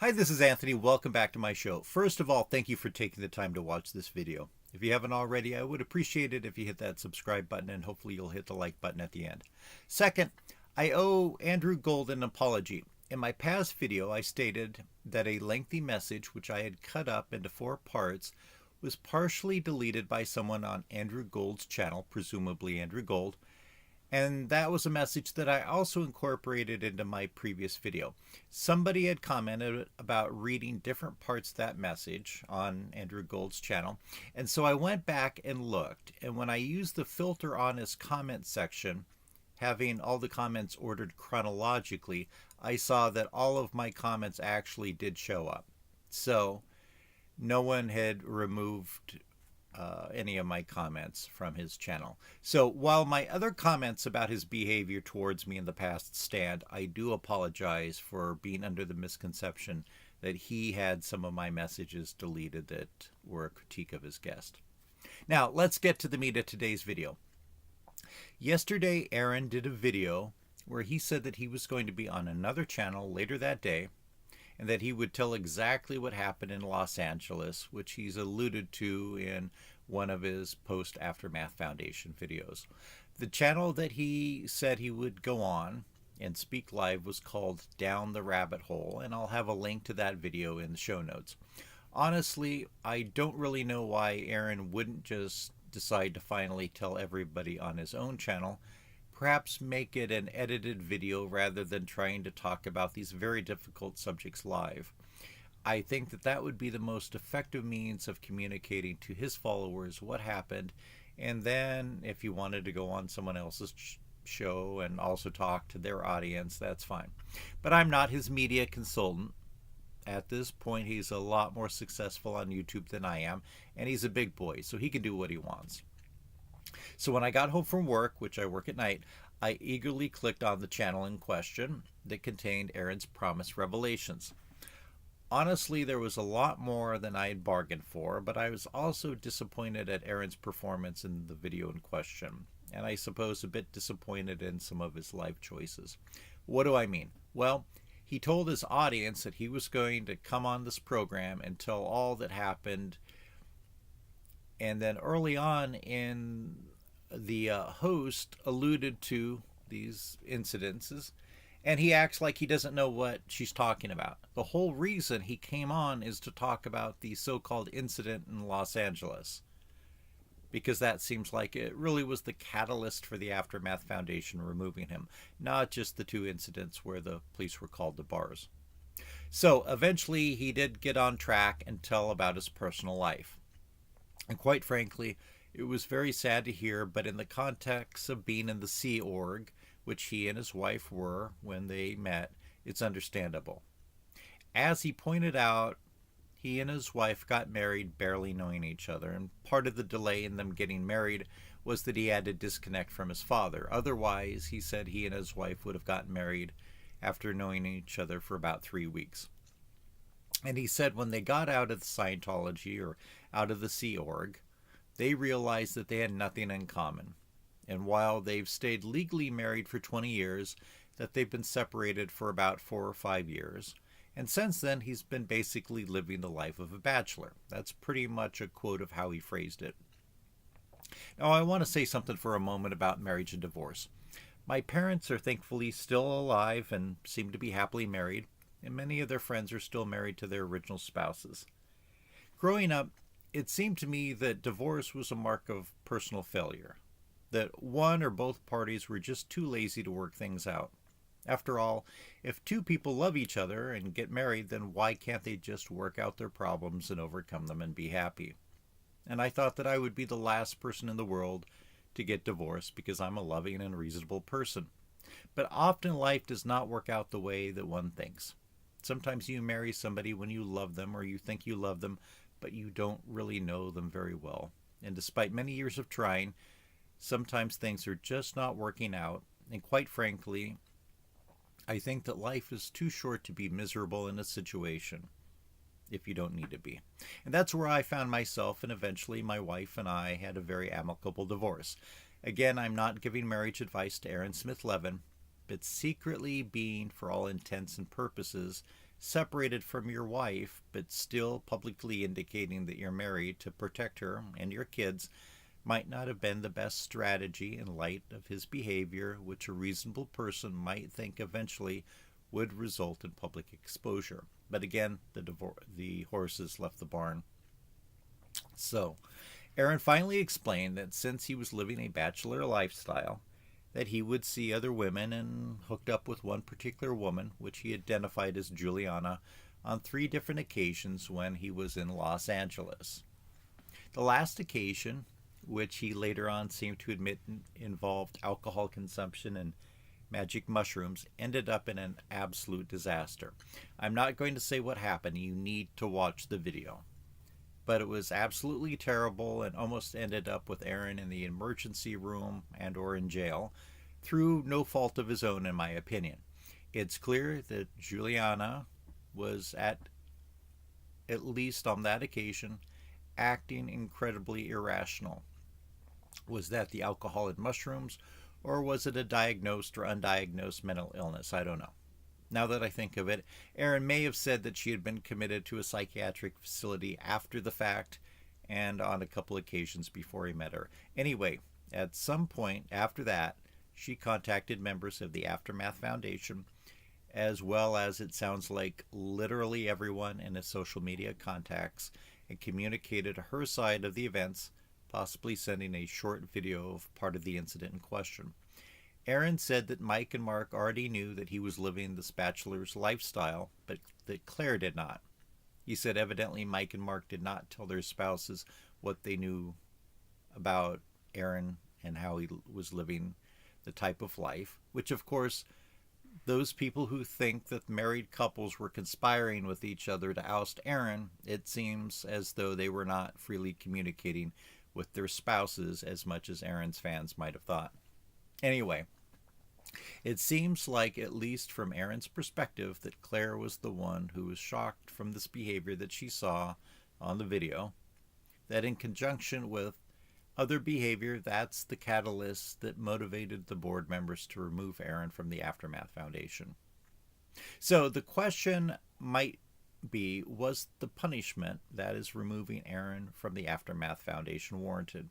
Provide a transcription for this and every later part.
Hi, this is Anthony. Welcome back to my show. First of all, thank you for taking the time to watch this video. If you haven't already, I would appreciate it if you hit that subscribe button, and hopefully you'll hit the like button at the end. Second, I owe Andrew Gold an apology. In my past video, I stated that a lengthy message, which I had cut up into 4 parts, was partially deleted by someone on Andrew Gold's channel, presumably Andrew Gold, and that was a message that I also incorporated into my previous video. Somebody had commented about reading different parts of that message on Andrew Gold's channel, and so I went back and looked, and when I used the filter on his comment section, having all the comments ordered chronologically, I saw that all of my comments actually did show up. So no one had removed any of my comments from his channel. So while my other comments about his behavior towards me in the past stand, I do apologize for being under the misconception that he had some of my messages deleted that were a critique of his guest. Now let's get to the meat of today's video. Yesterday, Aaron did a video where he said that he was going to be on another channel later that day, and that he would tell exactly what happened in Los Angeles, which he's alluded to in one of his post-Aftermath Foundation videos. The channel that he said he would go on and speak live was called Down the Rabbit Hole, and I'll have a link to that video in the show notes. Honestly, I don't really know why Aaron wouldn't just decide to finally tell everybody on his own channel. Perhaps make it an edited video rather than trying to talk about these very difficult subjects live. I think that that would be the most effective means of communicating to his followers what happened, and then if you wanted to go on someone else's show and also talk to their audience, that's fine. But I'm not his media consultant. At this point, he's a lot more successful on YouTube than I am, and he's a big boy, so he can do what he wants. So when I got home from work, which I work at night, I eagerly clicked on the channel in question that contained Aaron's promised revelations. Honestly, there was a lot more than I had bargained for, but I was also disappointed at Aaron's performance in the video in question, and I suppose a bit disappointed in some of his life choices. What do I mean? Well, he told his audience that he was going to come on this program and tell all that happened, and then early on in the host alluded to these incidences, and he acts like he doesn't know what she's talking about. The whole reason he came on is to talk about the so-called incident in Los Angeles, because that seems like it really was the catalyst for the Aftermath Foundation removing him, not just the 2 incidents where the police were called to bars. So eventually he did get on track and tell about his personal life. And quite frankly, it was very sad to hear, but in the context of being in the Sea Org, which he and his wife were when they met, it's understandable. As he pointed out, he and his wife got married barely knowing each other, and part of the delay in them getting married was that he had to disconnect from his father. Otherwise, he said he and his wife would have gotten married after knowing each other for about 3 weeks. And he said when they got out of the Scientology or out of the Sea Org, they realized that they had nothing in common. And while they've stayed legally married for 20 years, that they've been separated for about 4 or 5 years. And since then, he's been basically living the life of a bachelor. That's pretty much a quote of how he phrased it. Now, I want to say something for a moment about marriage and divorce. My parents are thankfully still alive and seem to be happily married, and many of their friends are still married to their original spouses. Growing up, it seemed to me that divorce was a mark of personal failure, that one or both parties were just too lazy to work things out. After all, if 2 people love each other and get married, then why can't they just work out their problems and overcome them and be happy? And I thought that I would be the last person in the world to get divorced because I'm a loving and reasonable person. But often life does not work out the way that one thinks. Sometimes you marry somebody when you love them or you think you love them, but you don't really know them very well. And despite many years of trying, sometimes things are just not working out. And quite frankly, I think that life is too short to be miserable in a situation if you don't need to be. And that's where I found myself, and eventually my wife and I had a very amicable divorce. Again, I'm not giving marriage advice to Aaron Smith-Levin, but secretly being, for all intents and purposes, separated from your wife, but still publicly indicating that you're married to protect her and your kids, might not have been the best strategy in light of his behavior, which a reasonable person might think eventually would result in public exposure. But again, the horses left the barn. So, Aaron finally explained that since he was living a bachelor lifestyle, that he would see other women and hooked up with one particular woman, which he identified as Juliana, on 3 different occasions when he was in Los Angeles. The last occasion, which he later on seemed to admit involved alcohol consumption and magic mushrooms, ended up in an absolute disaster. I'm not going to say what happened. You need to watch the video. But it was absolutely terrible and almost ended up with Aaron in the emergency room and or in jail through no fault of his own, in my opinion. It's clear that Juliana was at least on that occasion acting incredibly irrational. Was that the alcohol and mushrooms, or was it a diagnosed or undiagnosed mental illness? I don't know. Now that I think of it, Aaron may have said that she had been committed to a psychiatric facility after the fact and on a couple occasions before he met her. Anyway, at some point after that, she contacted members of the Aftermath Foundation, as well as, it sounds like, literally everyone in his social media contacts, and communicated her side of the events, possibly sending a short video of part of the incident in question. Aaron said that Mike and Mark already knew that he was living this bachelor's lifestyle, but that Claire did not. He said evidently Mike and Mark did not tell their spouses what they knew about Aaron and how he was living the type of life, which of course, those people who think that married couples were conspiring with each other to oust Aaron, it seems as though they were not freely communicating with their spouses as much as Aaron's fans might have thought. Anyway, it seems like, at least from Aaron's perspective, that Claire was the one who was shocked from this behavior that she saw on the video, that in conjunction with other behavior, that's the catalyst that motivated the board members to remove Aaron from the Aftermath Foundation. So the question might be, was the punishment, that is removing Aaron from the Aftermath Foundation, warranted?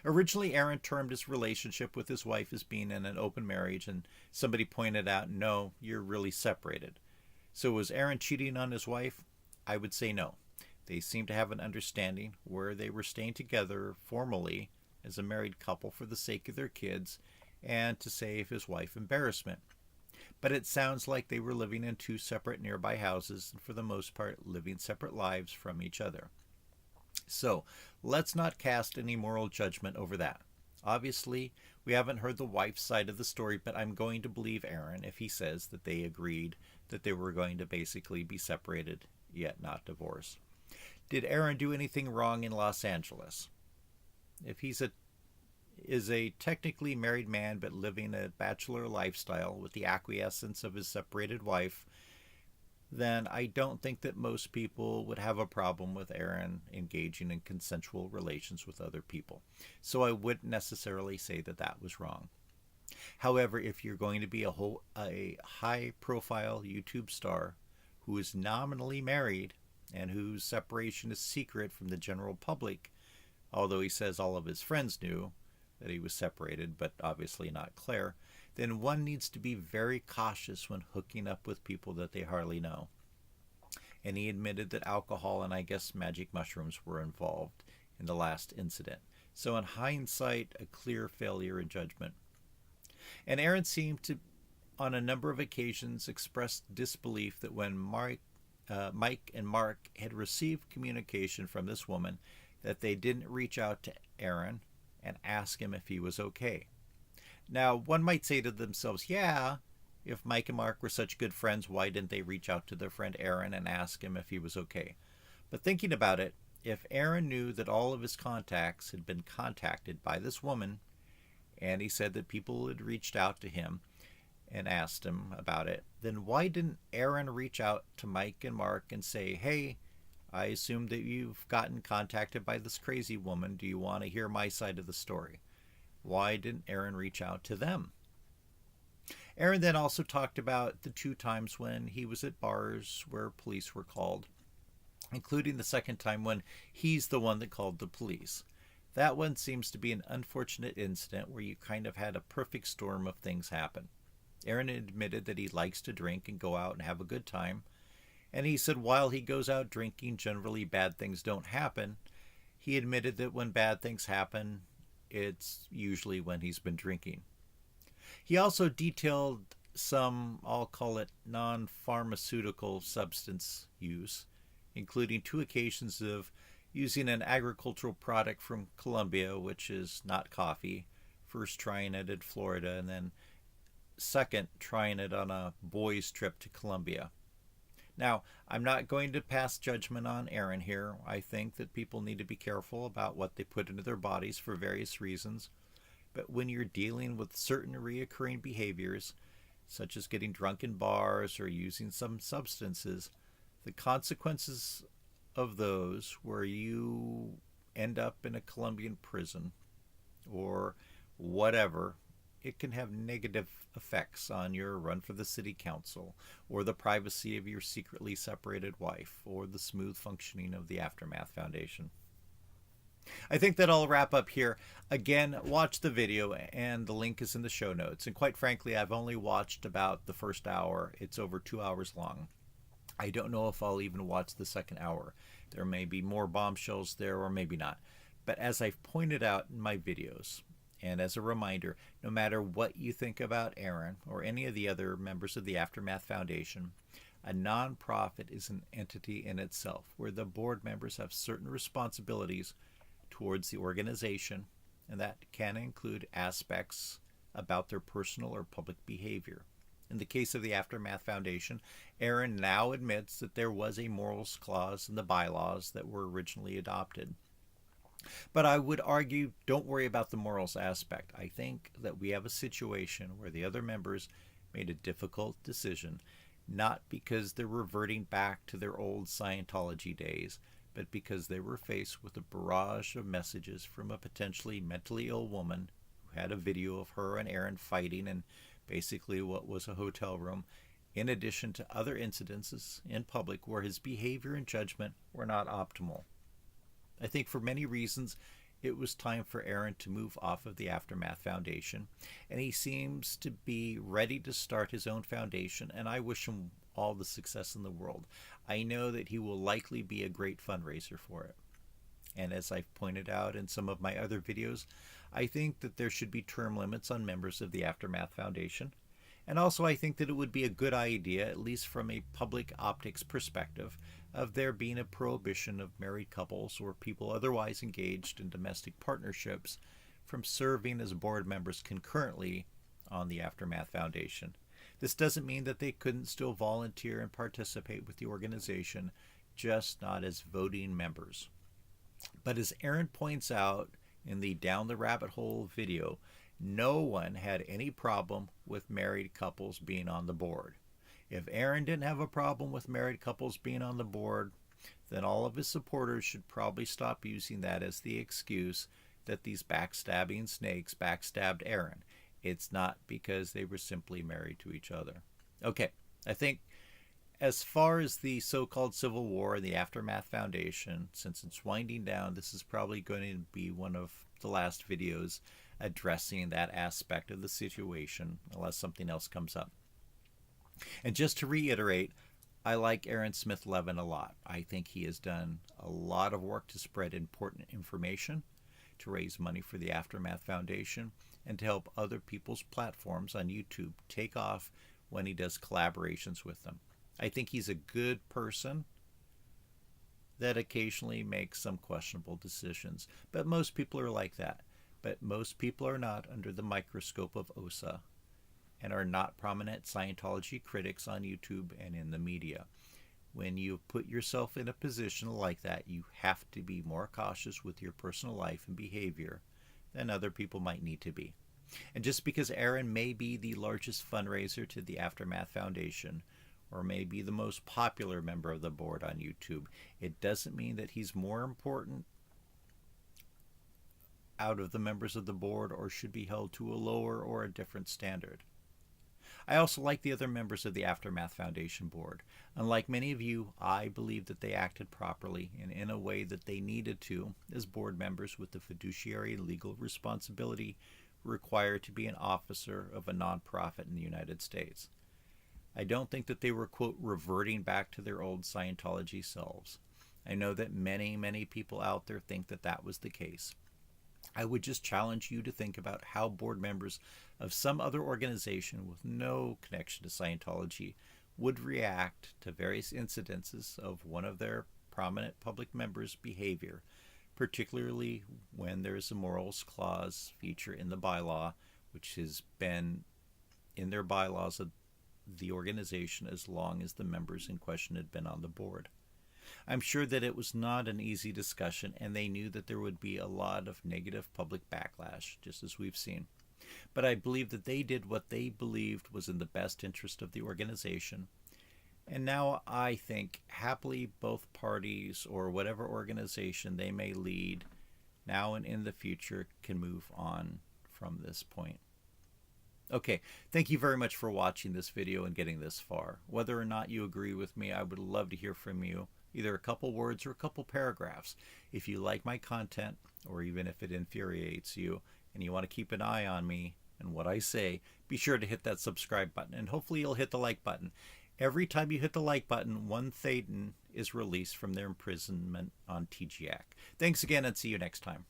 Originally, Aaron termed his relationship with his wife as being in an open marriage, and somebody pointed out, no, you're really separated. So was Aaron cheating on his wife? I would say no. They seemed to have an understanding where they were staying together formally as a married couple for the sake of their kids and to save his wife embarrassment. But it sounds like they were living in 2 separate nearby houses and for the most part living separate lives from each other. So let's not cast any moral judgment over that. Obviously, we haven't heard the wife's side of the story, but I'm going to believe Aaron if he says that they agreed that they were going to basically be separated, yet not divorced. Did Aaron do anything wrong in Los Angeles? If he's a technically married man but living a bachelor lifestyle with the acquiescence of his separated wife, then I don't think that most people would have a problem with Aaron engaging in consensual relations with other people. So I wouldn't necessarily say that that was wrong. However, if you're going to be a high-profile YouTube star who is nominally married and whose separation is secret from the general public, although he says all of his friends knew that he was separated, but obviously not Claire, then one needs to be very cautious when hooking up with people that they hardly know. And he admitted that alcohol and I guess magic mushrooms were involved in the last incident. So in hindsight, a clear failure in judgment. And Aaron seemed to, on a number of occasions, express disbelief that when Mike and Mark had received communication from this woman, that they didn't reach out to Aaron and ask him if he was okay. Now, one might say to themselves, yeah, if Mike and Mark were such good friends, why didn't they reach out to their friend Aaron and ask him if he was okay? But thinking about it, if Aaron knew that all of his contacts had been contacted by this woman, and he said that people had reached out to him and asked him about it, then why didn't Aaron reach out to Mike and Mark and say, hey, I assume that you've gotten contacted by this crazy woman. Do you want to hear my side of the story? Why didn't Aaron reach out to them? Aaron then also talked about the 2 times when he was at bars where police were called, including the second time when he's the one that called the police. That one seems to be an unfortunate incident where you kind of had a perfect storm of things happen. Aaron admitted that he likes to drink and go out and have a good time, and he said while he goes out drinking, generally bad things don't happen. He admitted that when bad things happen, it's usually when he's been drinking. He also detailed some, I'll call it, non-pharmaceutical substance use, including 2 occasions of using an agricultural product from Colombia, which is not coffee, first trying it in Florida, and then second trying it on a boys' trip to Colombia. Now, I'm not going to pass judgment on Aaron here. I think that people need to be careful about what they put into their bodies for various reasons. But when you're dealing with certain reoccurring behaviors, such as getting drunk in bars or using some substances, the consequences of those where you end up in a Colombian prison or whatever, it can have negative effects on your run for the city council or the privacy of your secretly separated wife or the smooth functioning of the Aftermath Foundation. I think that I'll wrap up here. Again, watch the video and the link is in the show notes. And quite frankly, I've only watched about the first hour. It's over 2 hours long. I don't know if I'll even watch the second hour. There may be more bombshells there or maybe not. But as I've pointed out in my videos, and as a reminder, no matter what you think about Aaron or any of the other members of the Aftermath Foundation, a nonprofit is an entity in itself where the board members have certain responsibilities towards the organization, and that can include aspects about their personal or public behavior. In the case of the Aftermath Foundation, Aaron now admits that there was a morals clause in the bylaws that were originally adopted. But I would argue, don't worry about the morals aspect. I think that we have a situation where the other members made a difficult decision, not because they're reverting back to their old Scientology days, but because they were faced with a barrage of messages from a potentially mentally ill woman who had a video of her and Aaron fighting in basically what was a hotel room, in addition to other incidences in public where his behavior and judgment were not optimal. I think for many reasons, it was time for Aaron to move off of the Aftermath Foundation, and he seems to be ready to start his own foundation, and I wish him all the success in the world. I know that he will likely be a great fundraiser for it. And as I've pointed out in some of my other videos, I think that there should be term limits on members of the Aftermath Foundation. And also I think that it would be a good idea, at least from a public optics perspective, of there being a prohibition of married couples or people otherwise engaged in domestic partnerships from serving as board members concurrently on the Aftermath Foundation. This doesn't mean that they couldn't still volunteer and participate with the organization, just not as voting members. But as Aaron points out in the Down the Rabbit Hole video, no one had any problem with married couples being on the board. If Aaron didn't have a problem with married couples being on the board, then all of his supporters should probably stop using that as the excuse that these backstabbing snakes backstabbed Aaron. It's not because they were simply married to each other. Okay, I think as far as the so-called Civil War and the Aftermath Foundation, since it's winding down, this is probably going to be one of the last videos addressing that aspect of the situation, unless something else comes up. And just to reiterate, I like Aaron Smith-Levin a lot. I think he has done a lot of work to spread important information, to raise money for the Aftermath Foundation, and to help other people's platforms on YouTube take off when he does collaborations with them. I think he's a good person that occasionally makes some questionable decisions, but most people are like that. But most people are not under the microscope of OSA and are not prominent Scientology critics on YouTube and in the media. When you put yourself in a position like that, you have to be more cautious with your personal life and behavior than other people might need to be. And just because Aaron may be the largest fundraiser to the Aftermath Foundation, or may be the most popular member of the board on YouTube, it doesn't mean that he's more important out of the members of the board or should be held to a lower or a different standard. I also like the other members of the Aftermath Foundation board. Unlike many of you, I believe that they acted properly and in a way that they needed to as board members with the fiduciary legal responsibility required to be an officer of a nonprofit in the United States. I don't think that they were, quote, reverting back to their old Scientology selves. I know that many people out there think that that was the case. I would just challenge you to think about how board members of some other organization with no connection to Scientology would react to various incidences of one of their prominent public members' behavior, particularly when there is a morals clause feature in the bylaw, which has been in their bylaws of the organization as long as the members in question had been on the board. I'm sure that it was not an easy discussion, and they knew that there would be a lot of negative public backlash, just as we've seen. But I believe that they did what they believed was in the best interest of the organization. And now I think happily both parties, or whatever organization they may lead, now and in the future, can move on from this point. Okay, thank you very much for watching this video and getting this far. Whether or not you agree with me, I would love to hear from you. Either a couple words or a couple paragraphs. If you like my content, or even if it infuriates you, and you want to keep an eye on me and what I say, be sure to hit that subscribe button, and hopefully you'll hit the like button. Every time you hit the like button, one Thetan is released from their imprisonment on TGAC. Thanks again, and see you next time.